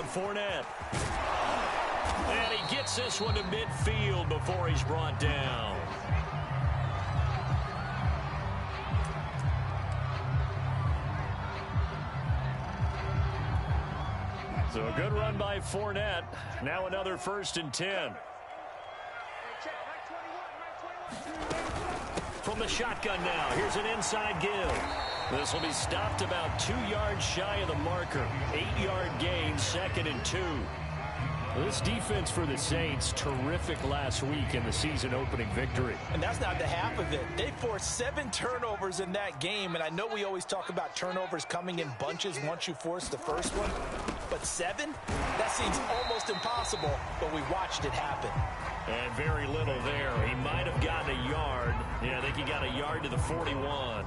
Fournette. And he gets this one to midfield before he's brought down. So a good run by Fournette. Now another 1st and 10. From the shotgun now. Here's an inside give. This will be stopped about 2 yards shy of the marker. 8-yard gain, 2nd and 2. This defense for the Saints, terrific last week in the season-opening victory. And that's not the half of it. They forced 7 turnovers in that game, and I know we always talk about turnovers coming in bunches once you force the first one, but 7? That seems almost impossible, but we watched it happen. And very little there. He might have gotten a yard. Yeah, I think he got a yard to the 41.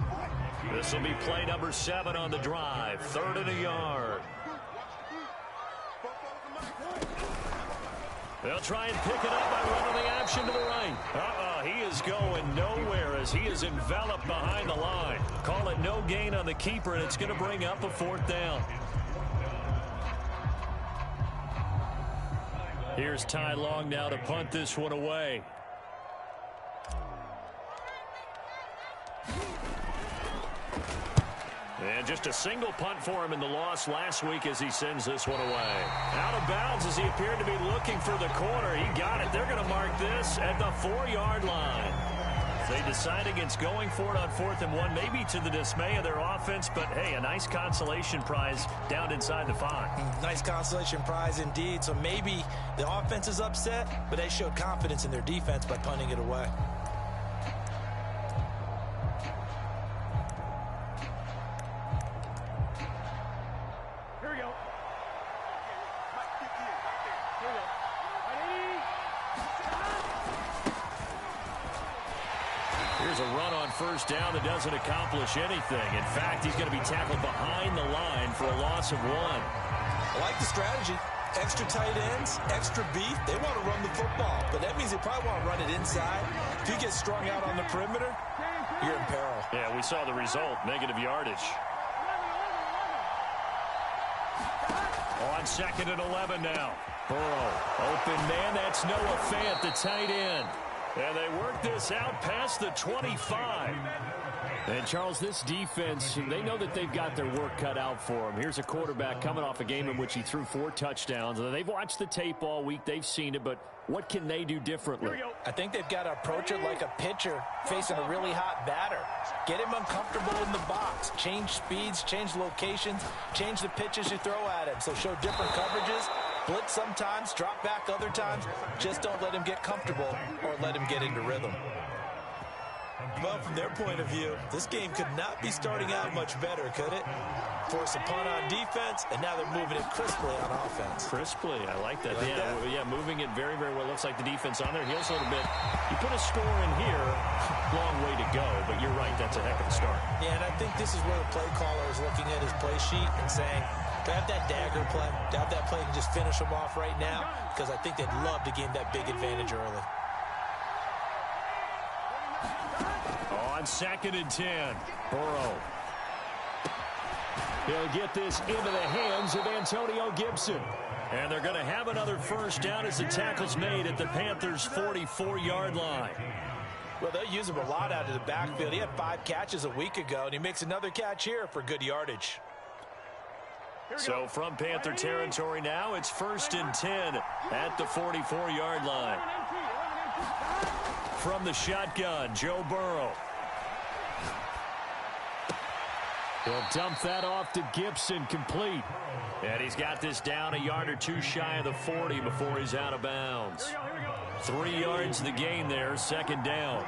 This will be play number 7 on the drive. 3rd and a yard. They'll try and pick it up by running the option to the right. He is going nowhere as he is enveloped behind the line. Call it no gain on the keeper, and it's going to bring up a 4th down. Here's Ty Long now to punt this one away. And just a single punt for him in the loss last week as he sends this one away. Out of bounds as he appeared to be looking for the corner. He got it. They're going to mark this at the 4-yard line. They decide against going for it on 4th and 1, maybe to the dismay of their offense, but hey, a nice consolation prize down inside the 5. Nice consolation prize indeed. So maybe the offense is upset, but they showed confidence in their defense by punting it away. Here's a run on 1st down that doesn't accomplish anything. In fact, he's going to be tackled behind the line for a loss of 1. I like the strategy. Extra tight ends, extra beef. They want to run the football, but that means they probably want to run it inside. If you get strung out on the perimeter, you're in peril. Yeah, we saw the result, negative yardage. On 2nd and 11 now. Burrow, open man, that's Noah Fant, the tight end. And they work this out past the 25. And, Charles, this defense, they know that they've got their work cut out for them. Here's a quarterback coming off a game in which he threw 4 touchdowns. They've watched the tape all week. They've seen it, but what can they do differently? I think they've got to approach it like a pitcher facing a really hot batter. Get him uncomfortable in the box. Change speeds, change locations, change the pitches you throw at him. So show different coverages. Blitz sometimes, drop back other times. Just don't let him get comfortable or let him get into rhythm. Well, from their point of view, this game could not be starting out much better, could it? Force a punt on defense, and now they're moving it crisply on offense. Crisply, I like that. Yeah, moving it very, very well. Looks like the defense on their heels a little bit. You put a score in here, long way to go, but you're right, that's a heck of a start. Yeah, and I think this is where the play caller is looking at his play sheet and saying, to have that dagger play, to have that play and just finish them off right now, because I think they'd love to gain that big advantage early. On 2nd and 10, Burrow. He'll get this into the hands of Antonio Gibson. And they're going to have another 1st down as the tackle's made at the Panthers' 44-yard line. Well, they'll use him a lot out of the backfield. He had 5 catches a week ago, and he makes another catch here for good yardage. So from Panther territory now, it's 1st and 10 at the 44-yard line. From the shotgun, Joe Burrow. He'll dump that off to Gibson, complete. And he's got this down a yard or 2 shy of the 40 before he's out of bounds. 3 yards the gain there, 2nd down.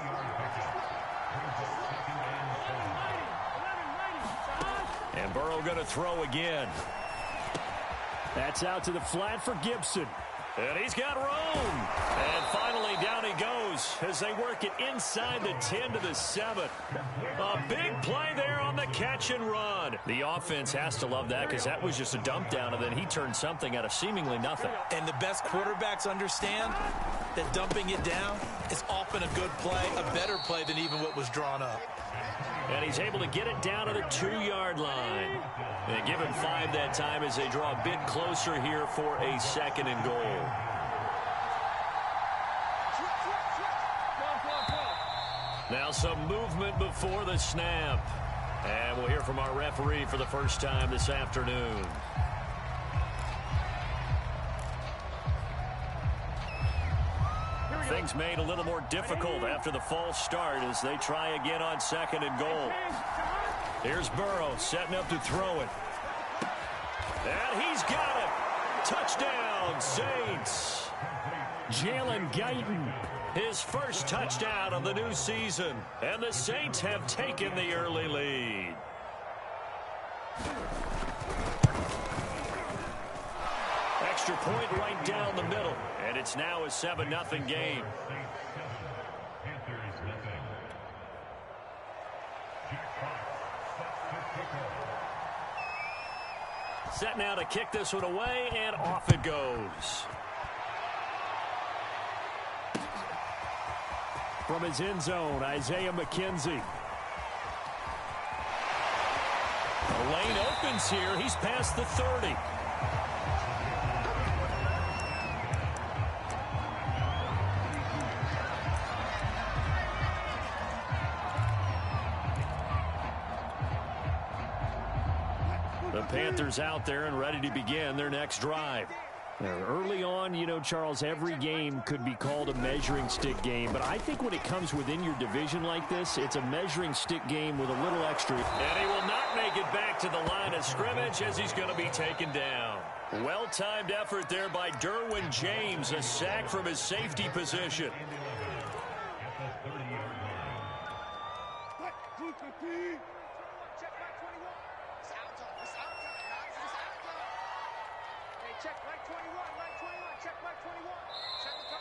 And Burrow going to throw again. That's out to the flat for Gibson. And he's got room. And finally down he goes as they work it inside the 10 to the 7. A big play there on the catch and run. The offense has to love that because that was just a dump down, and then he turned something out of seemingly nothing. And the best quarterbacks understand that dumping it down is often a good play, a better play than even what was drawn up. And he's able to get it down to the 2-yard line. And give him 5 that time as they draw a bit closer here for a 2nd and goal. Now some movement before the snap. And we'll hear from our referee for the first time this afternoon. Things made a little more difficult after the false start as they try again on 2nd and goal. Here's Burrow setting up to throw it. And he's got it. Touchdown, Saints. Jalen Guyton, his first touchdown of the new season. And the Saints have taken the early lead. Extra point right down the middle. And it's now a 7-0 game. Set now to kick this one away, and off it goes. From his end zone, Isaiah McKenzie. The lane opens here. He's past the 30. The Panthers out there and ready to begin their next drive. Early on, you know, Charles, every game could be called a measuring stick game. But I think when it comes within your division like this, it's a measuring stick game with a little extra. And he will not make it back to the line of scrimmage as he's going to be taken down. Well-timed effort there by Derwin James, a sack from his safety position.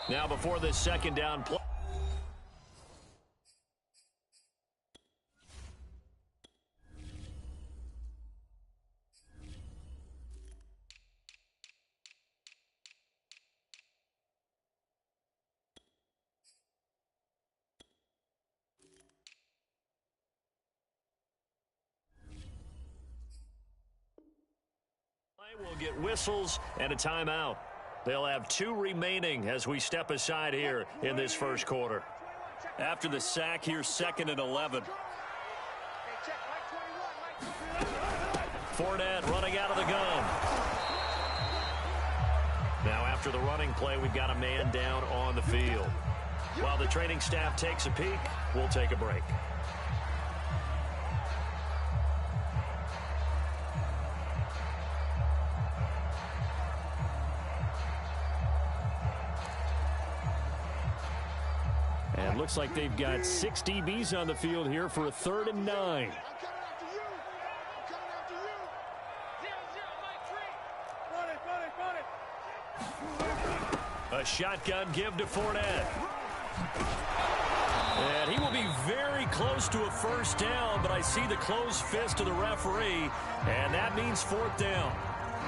Now before this 2nd down play. We'll get whistles and a timeout. They'll have 2 remaining as we step aside here in this first quarter. After the sack, here's 2nd and 11. Fournette running out of the gun. Now after the running play, we've got a man down on the field. While the training staff takes a peek, we'll take a break. And looks like they've got 6 DBs on the field here for a 3rd and 9. A shotgun give to Fournette. And he will be very close to a 1st down, but I see the closed fist of the referee, and that means 4th down.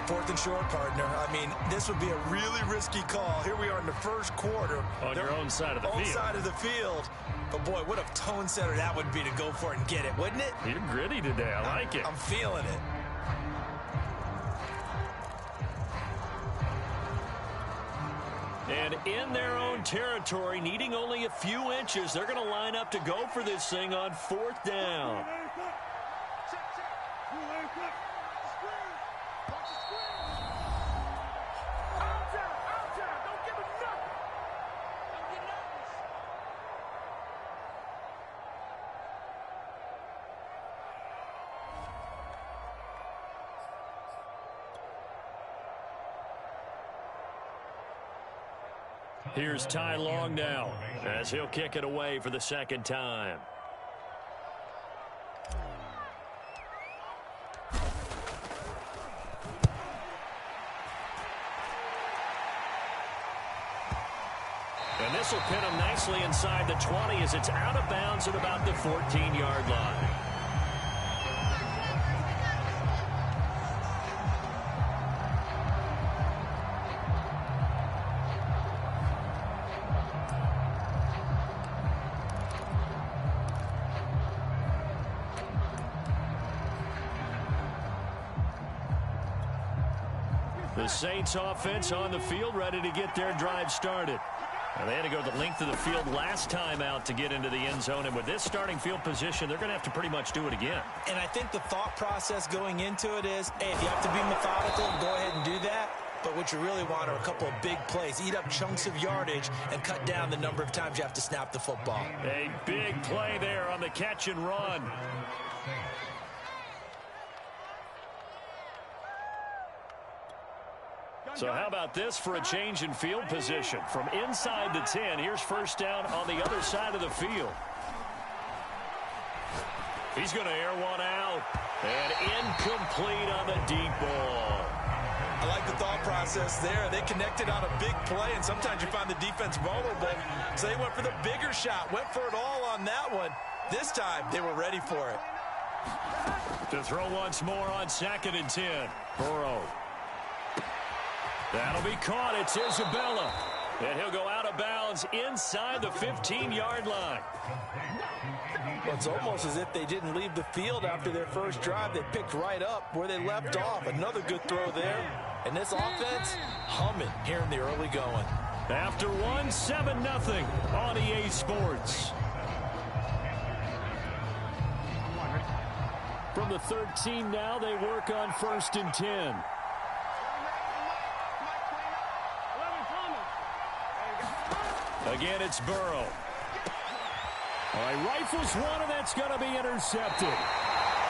4th and short, partner. I mean, this would be a really risky call. Here we are in the first quarter. On your own side of the field. Own side of the field. But, boy, what a tone setter that would be to go for it and get it, wouldn't it? You're gritty today. I like it. I'm feeling it. And in their own territory, needing only a few inches, they're going to line up to go for this thing on 4th down. Here's Ty Long now as he'll kick it away for the 2nd time. And this will pin him nicely inside the 20 as it's out of bounds at about the 14-yard line. The Saints offense on the field, ready to get their drive started. And they had to go the length of the field last time out to get into the end zone. And with this starting field position, they're going to have to pretty much do it again. And I think the thought process going into it is, hey, if you have to be methodical, go ahead and do that. But what you really want are a couple of big plays. Eat up chunks of yardage and cut down the number of times you have to snap the football. A big play there on the catch and run. So how about this for a change in field position? From inside the 10, here's first down on the other side of the field. He's going to air one out. And incomplete on the deep ball. I like the thought process there. They connected on a big play, and sometimes you find the defense vulnerable. So they went for the bigger shot, went for it all on that one. This time, they were ready for it. To throw once more on 2nd and 10. Burrow. That'll be caught. It's Isabella. And he'll go out of bounds inside the 15-yard line. Well, it's almost as if they didn't leave the field after their first drive. They picked right up where they left off. Another good throw there. And this offense, humming here in the early going. After one, 7-0 on EA Sports. From the 13 now, they work on 1st and 10. Again, it's Burrow. All right, rifles one, and that's going to be intercepted.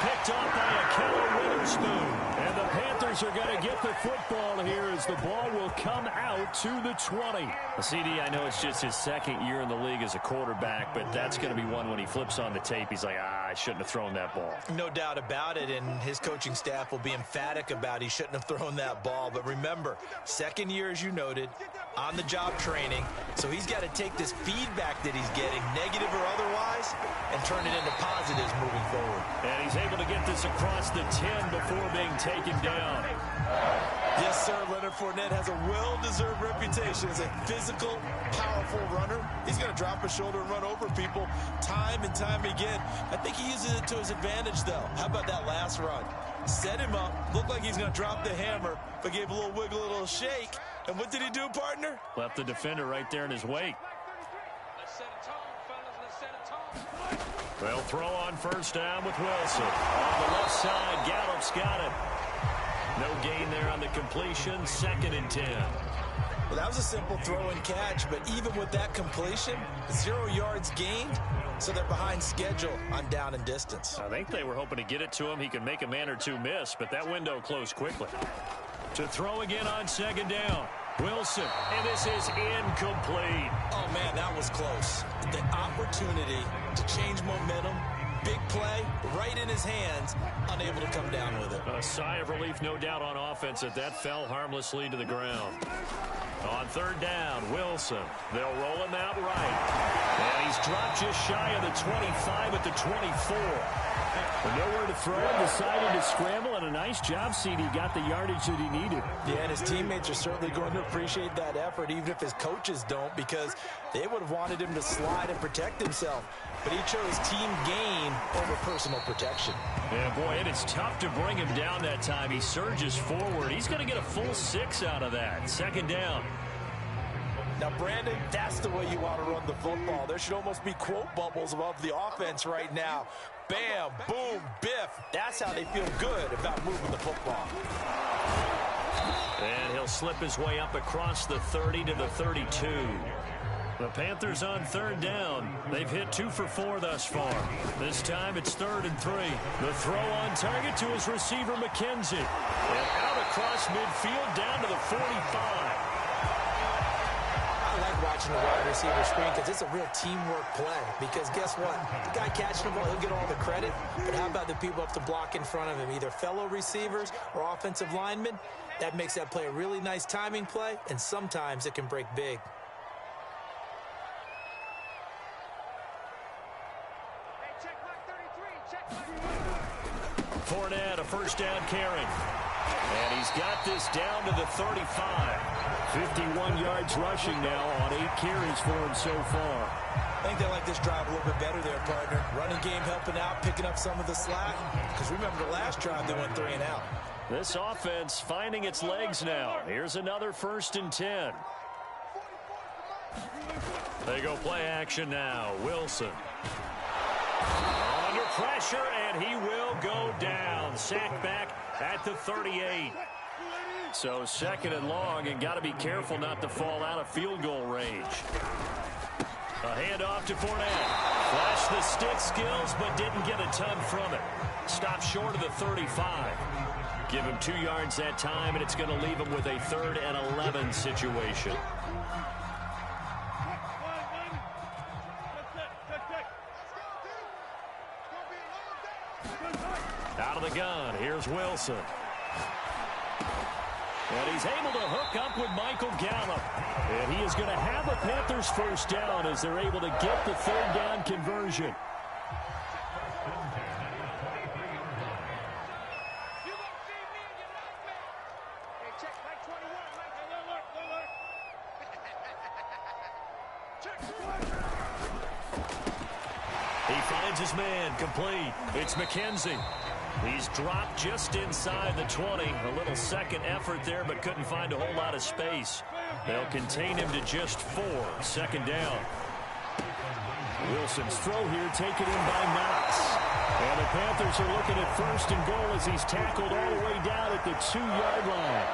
Picked off by Ahkello Witherspoon. And the Panthers are going to get the football here as the ball will come out to the 20. CD, I know it's just his second year in the league as a quarterback, but that's going to be one when he flips on the tape. He's like, I shouldn't have thrown that ball. No doubt about it, and his coaching staff will be emphatic about he shouldn't have thrown that ball. But remember, second year, as you noted, on-the-job training, so he's got to take this feedback that he's getting, negative or otherwise, and turn it into positives moving forward. And he's able to get this across the 10 before being taken down. Yes, sir, Leonard Fournette has a well-deserved reputation as a physical, powerful runner. He's going to drop his shoulder and run over people time and time again. I think he uses it to his advantage, though. How about that last run? Set him up, looked like he's going to drop the hammer, but gave a little wiggle, a little shake. And what did he do, partner? Left the defender right there in his wake. They'll throw on first down with Wilson. On the left side, Gallup's got it. No gain there on the completion, 2nd and 10. Well, that was a simple throw and catch, but even with that completion, 0 yards gained, so they're behind schedule on down and distance. I think they were hoping to get it to him. He could make a man or two miss, but that window closed quickly. To throw again on 2nd down. Wilson, and this is incomplete. Oh, man, that was close. The opportunity to change momentum, big play, right in his hands, unable to come down with it. A sigh of relief, no doubt, on offense that fell harmlessly to the ground. On 3rd down, Wilson. They'll roll him out right. And he's dropped just shy of the 25 at the 24. But nowhere to throw, decided to scramble, and a nice job, CD. Got the yardage that he needed. Yeah, and his teammates are certainly going to appreciate that effort, even if his coaches don't, because they would have wanted him to slide and protect himself. But he chose team gain over personal protection. Yeah, boy, it is tough to bring him down that time. He surges forward. He's going to get a full 6 out of that. 2nd down. Now, Brandon, that's the way you want to run the football. There should almost be quote bubbles above the offense right now. Bam, boom, biff. That's how they feel good about moving the football. And he'll slip his way up across the 30 to the 32. The Panthers on 3rd down. They've hit 2 for 4 thus far. This time it's 3rd and 3. The throw on target to his receiver, McKenzie. And out across midfield down to the 45. I like watching the wide receiver screen because it's a real teamwork play. Because guess what? The guy catching the ball, he'll get all the credit. But how about the people up to block in front of him? Either fellow receivers or offensive linemen. That makes that play a really nice timing play, and sometimes it can break big. Fournette, a first down carry. And he's got this down to the 35. 51 yards rushing now on 8 carries for him so far. I think they like this drive a little bit better there, partner. Running game helping out, picking up some of the slack. Because remember the last drive, they went 3 and out. This offense finding its legs now. Here's another 1st and 10. They go play action now. Wilson. Under pressure, and he will go down. Sacked back at the 38. So 2nd and long, and got to be careful not to fall out of field goal range. A handoff to Fournette. Flashed the stick skills, but didn't get a ton from it. Stopped short of the 35. Give him 2 yards that time, and it's going to leave him with a 3rd and 11 situation. Out of the gun, here's Wilson. And he's able to hook up with Michael Gallup. And he is going to have a Panthers 1st down as they're able to get the 3rd down conversion. He finds his man complete. It's McKenzie. He's dropped just inside the 20. A little second effort there, but couldn't find a whole lot of space. They'll contain him to just 4. 2nd down. Wilson's throw here taken in by Knox. And the Panthers are looking at 1st and goal as he's tackled all the way down at the 2-yard line.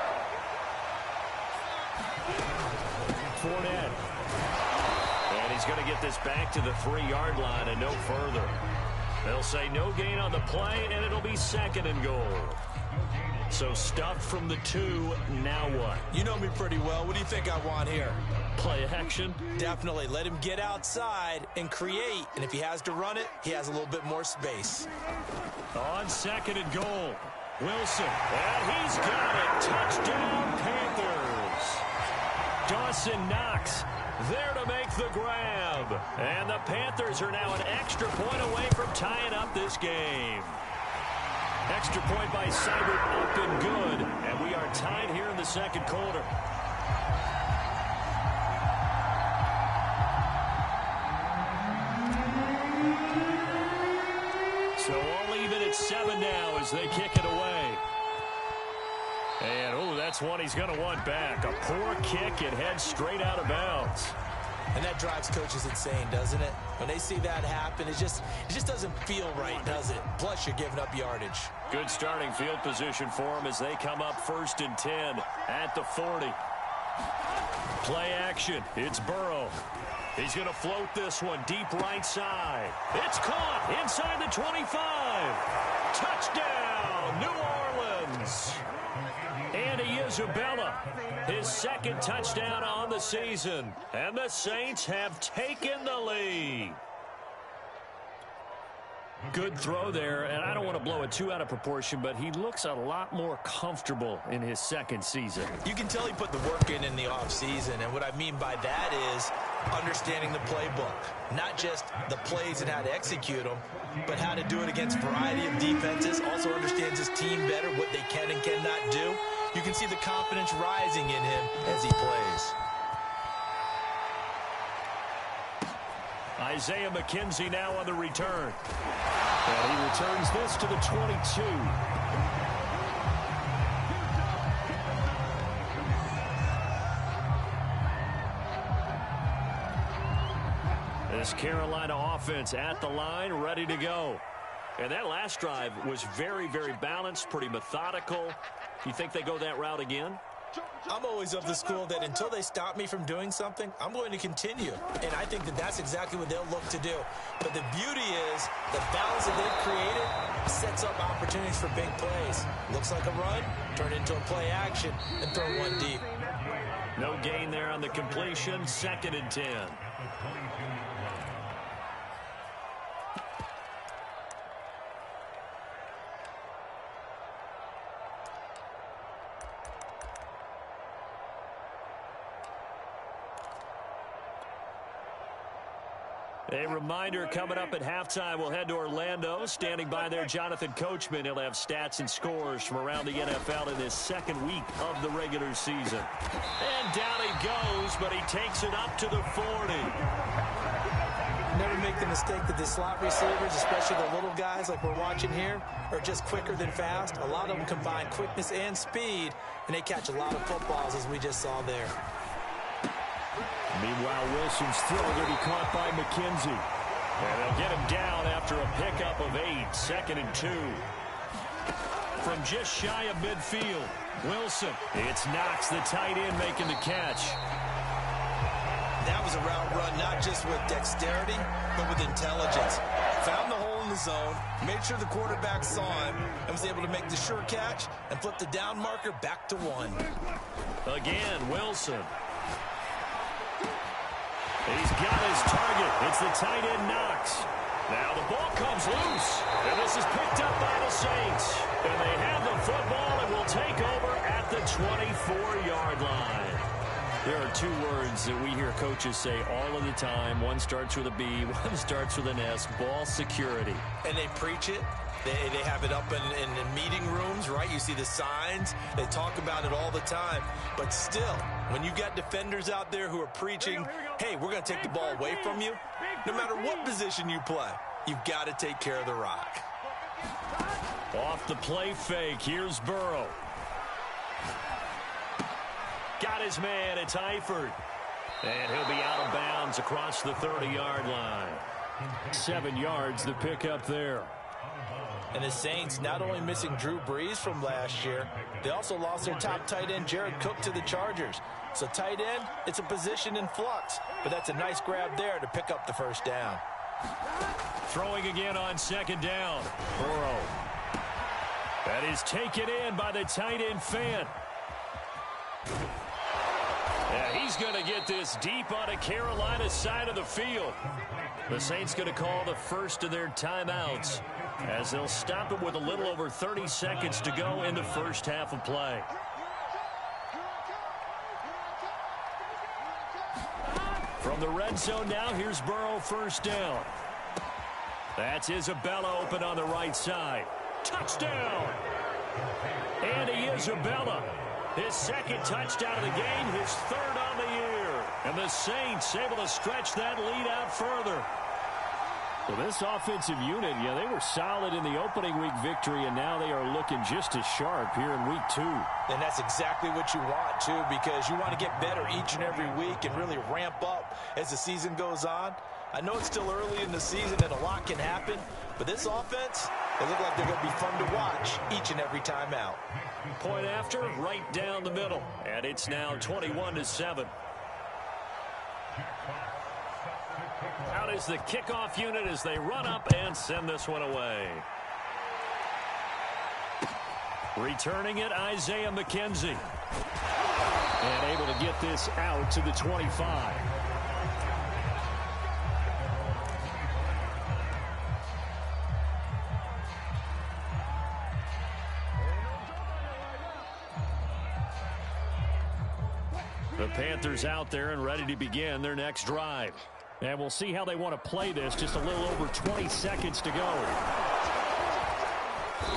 Fournette. And he's going to get this back to the 3-yard line and no further. They'll say no gain on the play, and it'll be 2nd and goal. So stuffed from the 2, now what? You know me pretty well. What do you think I want here? Play action? Definitely. Let him get outside and create. And if he has to run it, he has a little bit more space. On 2nd and goal, Wilson. And he's got it. Touchdown, Panthers. Dawson Knox there to make the grab. And the Panthers are now an extra point away from tying up this game. Extra point by Seibert up and good. And we are tied here in the 2nd quarter. So all even at 7 now as they kick it away. And, oh, that's one he's going to want back. A poor kick, it heads straight out of bounds. And that drives coaches insane, doesn't it? When they see that happen, it just doesn't feel right, does it? Plus, you're giving up yardage. Good starting field position for them as they come up 1st and 10 at the 40. Play action. It's Burrow. He's going to float this one deep right side. It's caught inside the 25. Touchdown, New Orleans. Andy Isabella, his 2nd touchdown on the season. And the Saints have taken the lead. Good throw there, and I don't want to blow it too out of proportion, but he looks a lot more comfortable in his 2nd season. You can tell he put the work in the offseason, and what I mean by that is understanding the playbook. Not just the plays and how to execute them, but how to do it against a variety of defenses. Also understands his team better, what they can and cannot do. You can see the confidence rising in him as he plays. Isaiah McKenzie now on the return. And he returns this to the 22. This Carolina offense at the line, ready to go. And that last drive was very, very balanced, pretty methodical. You think they go that route again? I'm always of the school that until they stop me from doing something, I'm going to continue. And I think that that's exactly what they'll look to do. But the beauty is the balance that they've created sets up opportunities for big plays. Looks like a run, turn into a play action, and throw one deep. No gain there on the completion, 2nd and 10. A reminder coming up at halftime, we'll head to Orlando. Standing by there, Jonathan Coachman. He'll have stats and scores from around the NFL in this 2nd week of the regular season. And down he goes, but he takes it up to the 40. Never make the mistake that the slot receivers, especially the little guys like we're watching here, are just quicker than fast. A lot of them combine quickness and speed, and they catch a lot of footballs, as we just saw there. Meanwhile, Wilson's throw going to be caught by McKenzie. And they'll get him down after a pickup of 8, 2nd and 2. From just shy of midfield, Wilson. It's Knox, the tight end, making the catch. That was a route run, not just with dexterity, but with intelligence. Found the hole in the zone, made sure the quarterback saw him, and was able to make the sure catch and flip the down marker back to 1. Again, Wilson. He's got his target. It's the tight end, Knox. Now the ball comes loose, and this is picked up by the Saints. And they have the football and will take over at the 24-yard line. There are 2 words that we hear coaches say all of the time. One starts with a B, one starts with an S, ball security. And they preach it. They have it up in meeting rooms, right? You see the signs. They talk about it all the time. But still, when you got defenders out there who are preaching, hey, we're going to take the ball away from you, no matter what position you play, you've got to take care of the rock. Off the play fake, here's Burrow. Got his man, it's Eifert. And he'll be out of bounds across the 30-yard line. 7 yards, the pickup there. And the Saints not only missing Drew Brees from last year, they also lost their top tight end, Jared Cook, to the Chargers. So tight end, it's a position in flux. But that's a nice grab there to pick up the first down. Throwing again on 2nd down. Burrow. That is taken in by the tight end, Fant. Yeah, he's going to get this deep on a Carolina side of the field. The Saints going to call the first of their timeouts as they'll stop it with a little over 30 seconds to go in the first half of play. From the red zone now, here's Burrow, first down. That's Isabella open on the right side. Touchdown! Andy Isabella. His 2nd touchdown of the game, his 3rd on the year. And the Saints able to stretch that lead out further. Well, this offensive unit, yeah, they were solid in the opening week victory, and now they are looking just as sharp here in week 2. And that's exactly what you want, too, because you want to get better each and every week and really ramp up as the season goes on. I know it's still early in the season and a lot can happen, but this offense, they look like they're going to be fun to watch each and every time out. Point after, right down the middle, and it's now 21-7. Out is the kickoff unit as they run up and send this one away. Returning it, Isaiah McKenzie. And able to get this out to the 25. The Panthers out there and ready to begin their next drive. And we'll see how they want to play this. Just a little over 20 seconds to go.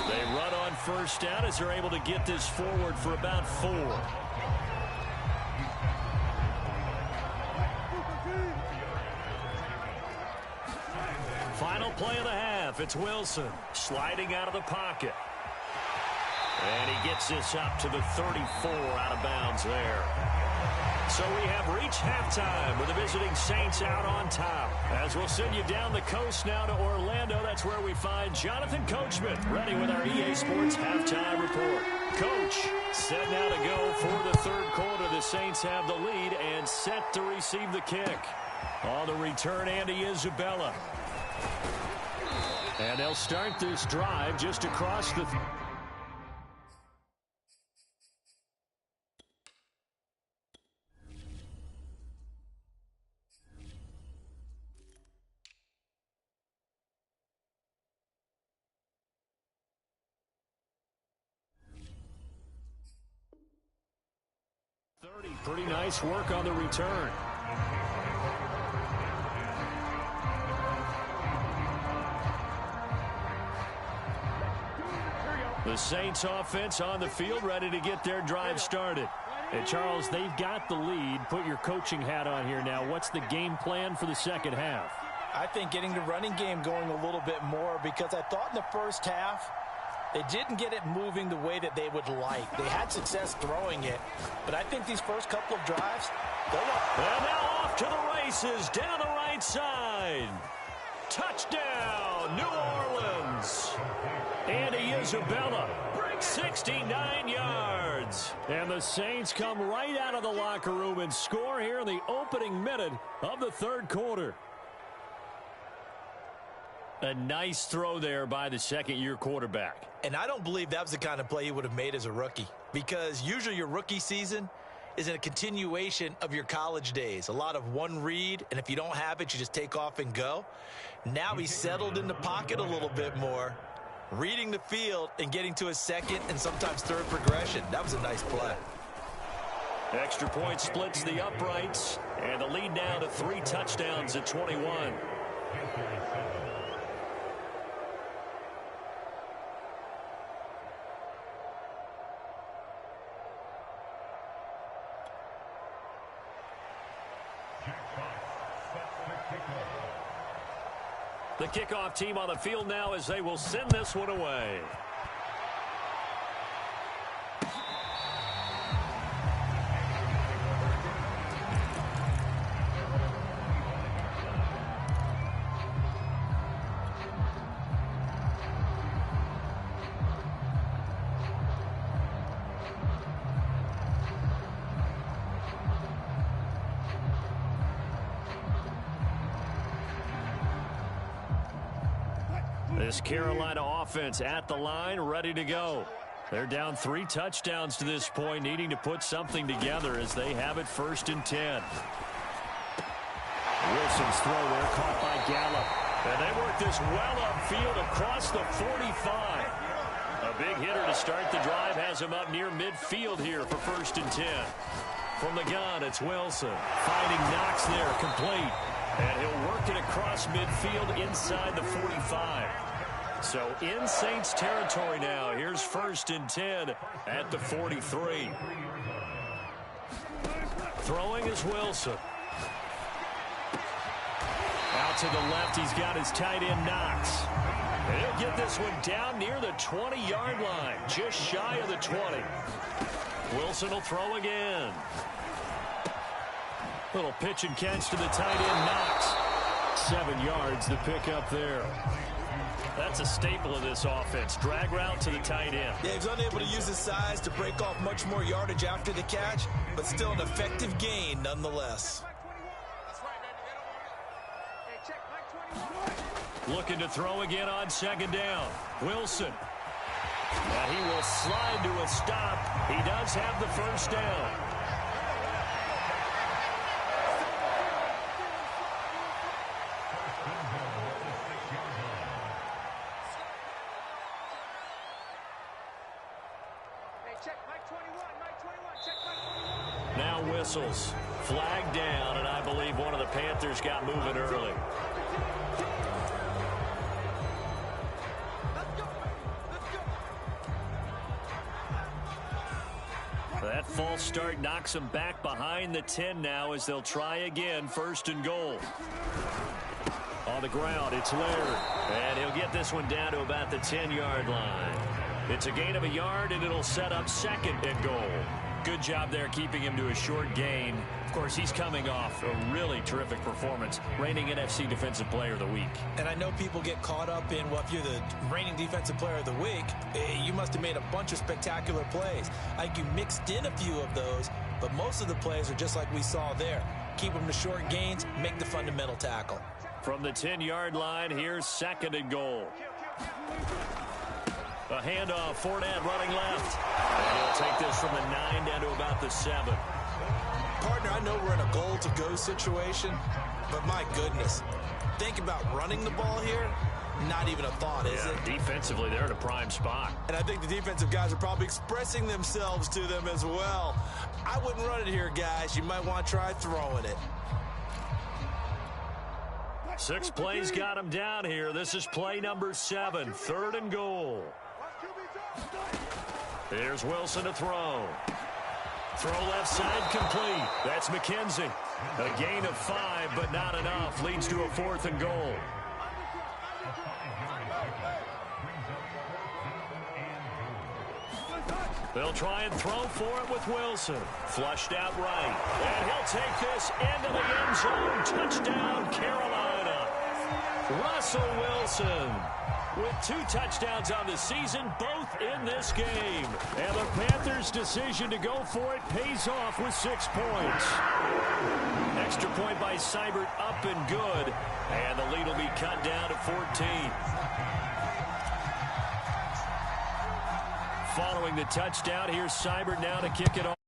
They run on first down as they're able to get this forward for about 4. Final play of the half. It's Wilson sliding out of the pocket. And he gets this up to the 34, out of bounds there. So we have reached halftime with the visiting Saints out on top. As we'll send you down the coast now to Orlando, that's where we find Jonathan Coachman ready with our EA Sports halftime report. Coach, set now to go for the 3rd quarter. The Saints have the lead and set to receive the kick. On the return, Andy Isabella. And they'll start this drive just across the... Pretty nice work on the return. The Saints offense on the field ready to get their drive started. And Charles, they've got the lead. Put your coaching hat on here now. What's the game plan for the second half? I think getting the running game going a little bit more, because I thought in the first half they didn't get it moving the way that they would like. They had success throwing it, but I think these first couple of drives, and now off to the races down the right side. Touchdown, New Orleans. Andy Isabella, 69 yards. And the Saints come right out of the locker room and score here in the opening minute of the third quarter. A nice throw there by the second-year quarterback. And I don't believe that was the kind of play he would have made as a rookie, because usually your rookie season is a continuation of your college days. A lot of one read, and if you don't have it, you just take off and go. Now he's settled in the pocket a little bit more, reading the field and getting to a second and sometimes third progression. That was a nice play. Extra point splits the uprights, and the lead now to 3 touchdowns at 21. The kickoff team on the field now as they will send this one away. This Carolina offense at the line, ready to go. They're down 3 touchdowns to this point, needing to put something together as they have it 1st and 10. Wilson's throw there caught by Gallup. And they work this well upfield across the 45. A big hitter to start the drive has him up near midfield here for 1st and 10. From the gun, it's Wilson. Finding Knox there, complete. And he'll work it across midfield inside the 45. So in Saints territory now. Here's 1st and 10 at the 43. Throwing is Wilson. Out to the left, he's got his tight end Knox. And he'll get this one down near the 20-yard line, just shy of the 20. Wilson will throw again. Little pitch and catch to the tight end Knox. 7 yards to pick up there. That's a staple of this offense. Drag route to the tight end. Yeah, he's unable to use his size to break off much more yardage after the catch, but still an effective gain nonetheless. Looking to throw again on 2nd down. Wilson. And he will slide to a stop. He does have the 1st down. Now whistles. Flag down, and I believe one of the Panthers got moving early. That false start knocks them back behind the 10 now as they'll try again. 1st and goal. On the ground, it's Laird. And he'll get this one down to about the 10-yard line. It's a gain of a yard, and it'll set up 2nd and goal. Good job there keeping him to a short gain. Of course, he's coming off a really terrific performance, reigning NFC Defensive Player of the Week. And I know people get caught up in, well, if you're the reigning Defensive Player of the Week, you must have made a bunch of spectacular plays. I think you mixed in a few of those, but most of the plays are just like we saw there. Keep them to short gains, make the fundamental tackle. From the 10-yard line, here's 2nd and goal. A handoff, Fournette running left. And he'll take this from the 9 down to about the 7. Partner, I know we're in a goal-to-go situation, but my goodness, think about running the ball here. Not even a thought, is it? Defensively, they're in a prime spot. And I think the defensive guys are probably expressing themselves to them as well. I wouldn't run it here, guys. You might want to try throwing it. 6 plays got him down here. This is play number 7, 3rd and goal. Here's Wilson to throw. Throw left side complete. That's McKenzie. A gain of 5, but not enough. Leads to a 4th and goal. They'll try and throw for it with Wilson. Flushed out right. And he'll take this into the end zone. Touchdown, Carolina. Russell Wilson with 2 touchdowns on the season, both in this game. And the Panthers' decision to go for it pays off with 6 points. Extra point by Seibert, up and good. And the lead will be cut down to 14. Following the touchdown, here's Seibert now to kick it off.